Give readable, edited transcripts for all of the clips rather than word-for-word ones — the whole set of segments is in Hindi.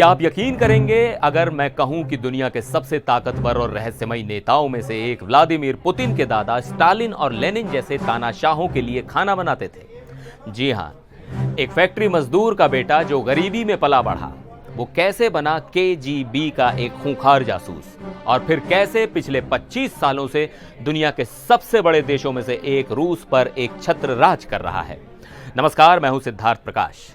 क्या आप यकीन करेंगे अगर मैं कहूं कि दुनिया के सबसे ताकतवर और रहस्यमयी नेताओं में से एक व्लादिमीर पुतिन के दादा स्टालिन और लेनिन जैसे तानाशाहों के लिए खाना बनाते थे। जी हां, एक फैक्ट्री मजदूर का बेटा जो गरीबी में पला बढ़ा, वो कैसे बना केजीबी का एक खूंखार जासूस, और फिर कैसे पिछले 25 सालों से दुनिया के सबसे बड़े देशों में से एक रूस पर एक छत्र राज कर रहा है। नमस्कार, मैं हूं सिद्धार्थ प्रकाश।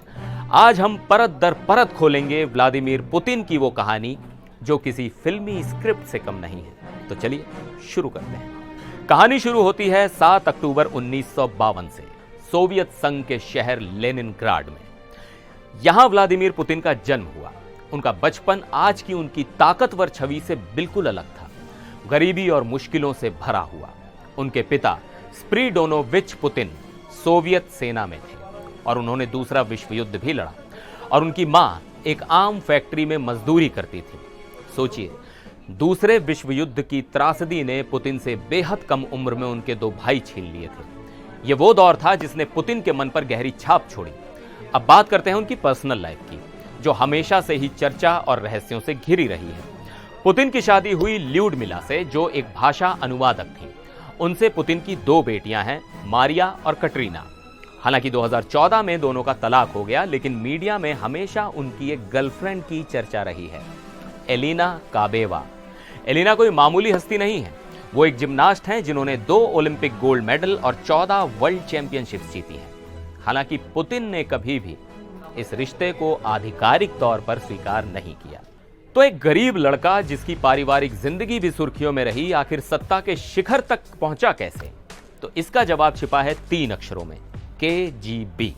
आज हम परत दर परत खोलेंगे व्लादिमीर पुतिन की वो कहानी जो किसी फिल्मी स्क्रिप्ट से कम नहीं है। तो चलिए शुरू करते हैं। कहानी शुरू होती है 7 अक्टूबर 1952 से सोवियत संघ के शहर लेनिनग्राड में। यहां व्लादिमीर पुतिन का जन्म हुआ। उनका बचपन आज की उनकी ताकतवर छवि से बिल्कुल अलग था, गरीबी और मुश्किलों से भरा हुआ। उनके पिता स्प्रिडोनोविच पुतिन सोवियत सेना में थे और उन्होंने दूसरा विश्व युद्ध भी लड़ा, और उनकी मां एक आम फैक्ट्री में मजदूरी करती थी। सोचिए, दूसरे विश्व युद्ध की त्रासदी ने पुतिन से बेहद कम उम्र में उनके 2 भाई छीन लिए थे। यह वो दौर था जिसने पुतिन के मन पर गहरी छाप छोड़ी। अब बात करते हैं उनकी पर्सनल लाइफ की, जो हमेशा से ही चर्चा और रहस्यों से घिरी रही है। पुतिन की शादी हुई ल्यूडमिला से, जो एक भाषा अनुवादक थी। उनसे पुतिन की 2 बेटियां हैं, मारिया और कटरीना। हालांकि 2014 में दोनों का तलाक हो गया, लेकिन मीडिया में हमेशा उनकी एक गर्लफ्रेंड की चर्चा रही है, एलिना काबेवा। एलिना कोई मामूली हस्ती नहीं है। वो एक जिम्नास्ट हैं जिन्होंने 2 ओलंपिक गोल्ड मेडल और 14 वर्ल्ड चैंपियनशिप्स जीती हैं। हालांकि पुतिन ने कभी भी इस रिश्ते को आधिकारिक तौर पर स्वीकार नहीं किया। तो एक गरीब लड़का जिसकी पारिवारिक जिंदगी भी सुर्खियों में रही, आखिर सत्ता के शिखर तक पहुंचा कैसे? तो इसका जवाब छिपा है 3 अक्षरों में, केजीबी।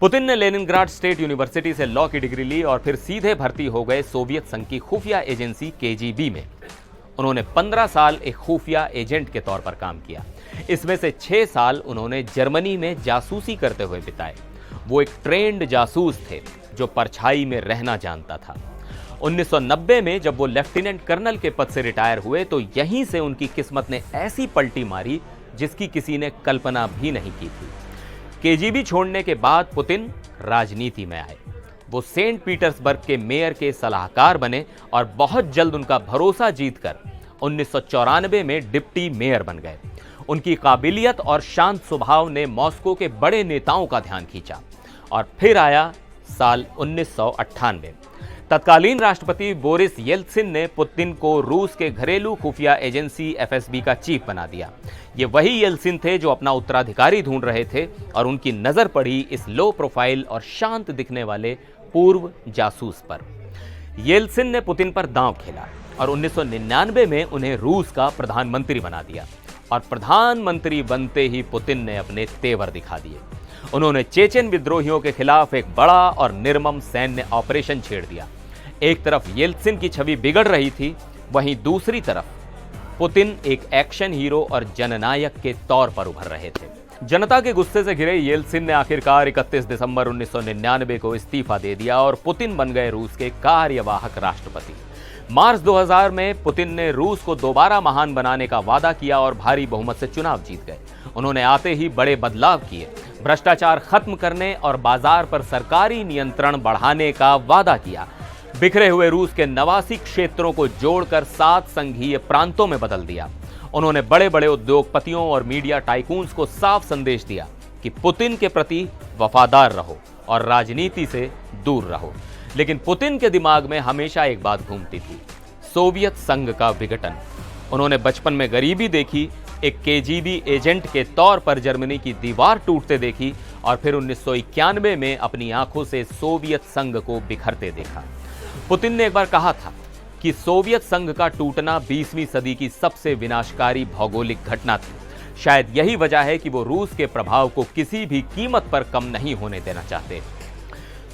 पुतिन ने लेनिनग्राड स्टेट यूनिवर्सिटी से लॉ की डिग्री ली और फिर सीधे भर्ती हो गए सोवियत संघ की खुफिया एजेंसी केजीबी में। उन्होंने 15 साल एक खुफिया एजेंट के तौर पर काम किया। इसमें से 6 साल उन्होंने जर्मनी में जासूसी करते हुए बिताए। वो एक ट्रेंड जासूस थे जो परछाई में रहना जानता था। 1990 में जब वो लेफ्टिनेंट कर्नल के पद से रिटायर हुए, तो यहीं से उनकी किस्मत ने ऐसी पलटी मारी जिसकी किसी ने कल्पना भी नहीं की थी। केजीबी छोड़ने के बाद पुतिन राजनीति में आए। वो सेंट पीटर्सबर्ग के मेयर के सलाहकार बने और बहुत जल्द उनका भरोसा जीतकर 1994 में डिप्टी मेयर बन गए। उनकी काबिलियत और शांत स्वभाव ने मॉस्को के बड़े नेताओं का ध्यान खींचा। और फिर आया साल 1998। तत्कालीन राष्ट्रपति बोरिस येल्त्सिन ने पुतिन को रूस के घरेलू खुफिया एजेंसी एफएसबी का चीफ बना दिया। ये वही येल्त्सिन थे जो अपना उत्तराधिकारी ढूंढ रहे थे, और उनकी नजर पड़ी इस लो प्रोफाइल और शांत दिखने वाले पूर्व जासूस पर। येल्त्सिन ने पुतिन पर दांव खेला और 1999 में उन्हें रूस का प्रधानमंत्री बना दिया। और प्रधानमंत्री बनते ही पुतिन ने अपने तेवर दिखा दिए। उन्होंने चेचेन विद्रोहियों के खिलाफ एक बड़ा और निर्मम सैन्य ऑपरेशन छेड़ दिया। एक तरफ येल्त्सिन की छवि बिगड़ रही थी, वहीं दूसरी तरफ पुतिन एक एक्शन हीरो और जननायक के तौर पर उभर रहे थे। जनता के गुस्से से घिरे येल्त्सिन ने आखिरकार 31 दिसंबर 1999 को इस्तीफा दे दिया और पुतिन बन गए रूस के कार्यवाहक राष्ट्रपति। मार्च 2000 में पुतिन ने रूस को दोबारा महान बनाने का वादा किया और भारी बहुमत से चुनाव जीत गए। उन्होंने आते ही बड़े बदलाव किए, भ्रष्टाचार खत्म करने और बाजार पर सरकारी नियंत्रण बढ़ाने का वादा किया। बिखरे हुए रूस के 89 क्षेत्रों को जोड़कर 7 संघीय प्रांतों में बदल दिया। उन्होंने बड़े बड़े उद्योगपतियों और मीडिया टाइकून्स को साफ संदेश दिया कि पुतिन के प्रति वफादार रहो और राजनीति से दूर रहो। लेकिन पुतिन के दिमाग में हमेशा एक बात घूमती थी, सोवियत संघ का विघटन। उन्होंने बचपन में गरीबी देखी, एक केजीबी एजेंट के तौर पर जर्मनी की दीवार टूटते देखी, और फिर 1991 में अपनी आंखों से सोवियत संघ को बिखरते देखा। पुतिन ने एक बार कहा था कि सोवियत संघ का टूटना 20वीं सदी की सबसे विनाशकारी भौगोलिक घटना थी। शायद यही वजह है कि वो रूस के प्रभाव को किसी भी कीमत पर कम नहीं होने देना चाहते।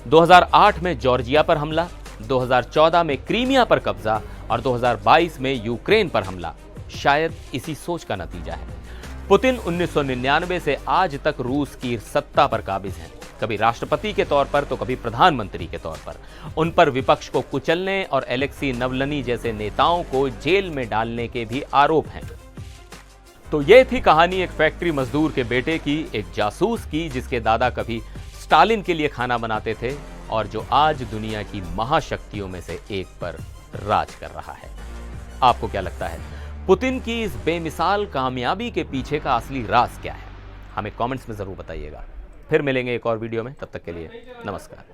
2008 में जॉर्जिया पर हमला, 2014 में क्रीमिया पर कब्जा और 2022 में यूक्रेन पर हमला शायद इसी सोच का नतीजा है। पुतिन 1999 से आज तक रूस की सत्ता पर काबिज हैं, कभी राष्ट्रपति के तौर पर तो कभी प्रधानमंत्री के तौर पर। उन पर विपक्ष को कुचलने और एलेक्सी नवलनी जैसे नेताओं को जेल में डालने के भी आरोप हैं। तो ये थी कहानी एक फैक्ट्री मजदूर के बेटे की, एक जासूस की जिसके दादा कभी स्टालिन के लिए खाना बनाते थे और जो आज दुनिया की महाशक्तियों में से एक पर राज कर रहा है। आपको क्या लगता है, पुतिन की इस बेमिसाल कामयाबी के पीछे का असली राज क्या है? हमें कमेंट्स में जरूर बताइएगा। फिर मिलेंगे एक और वीडियो में, तब तक के लिए नमस्कार।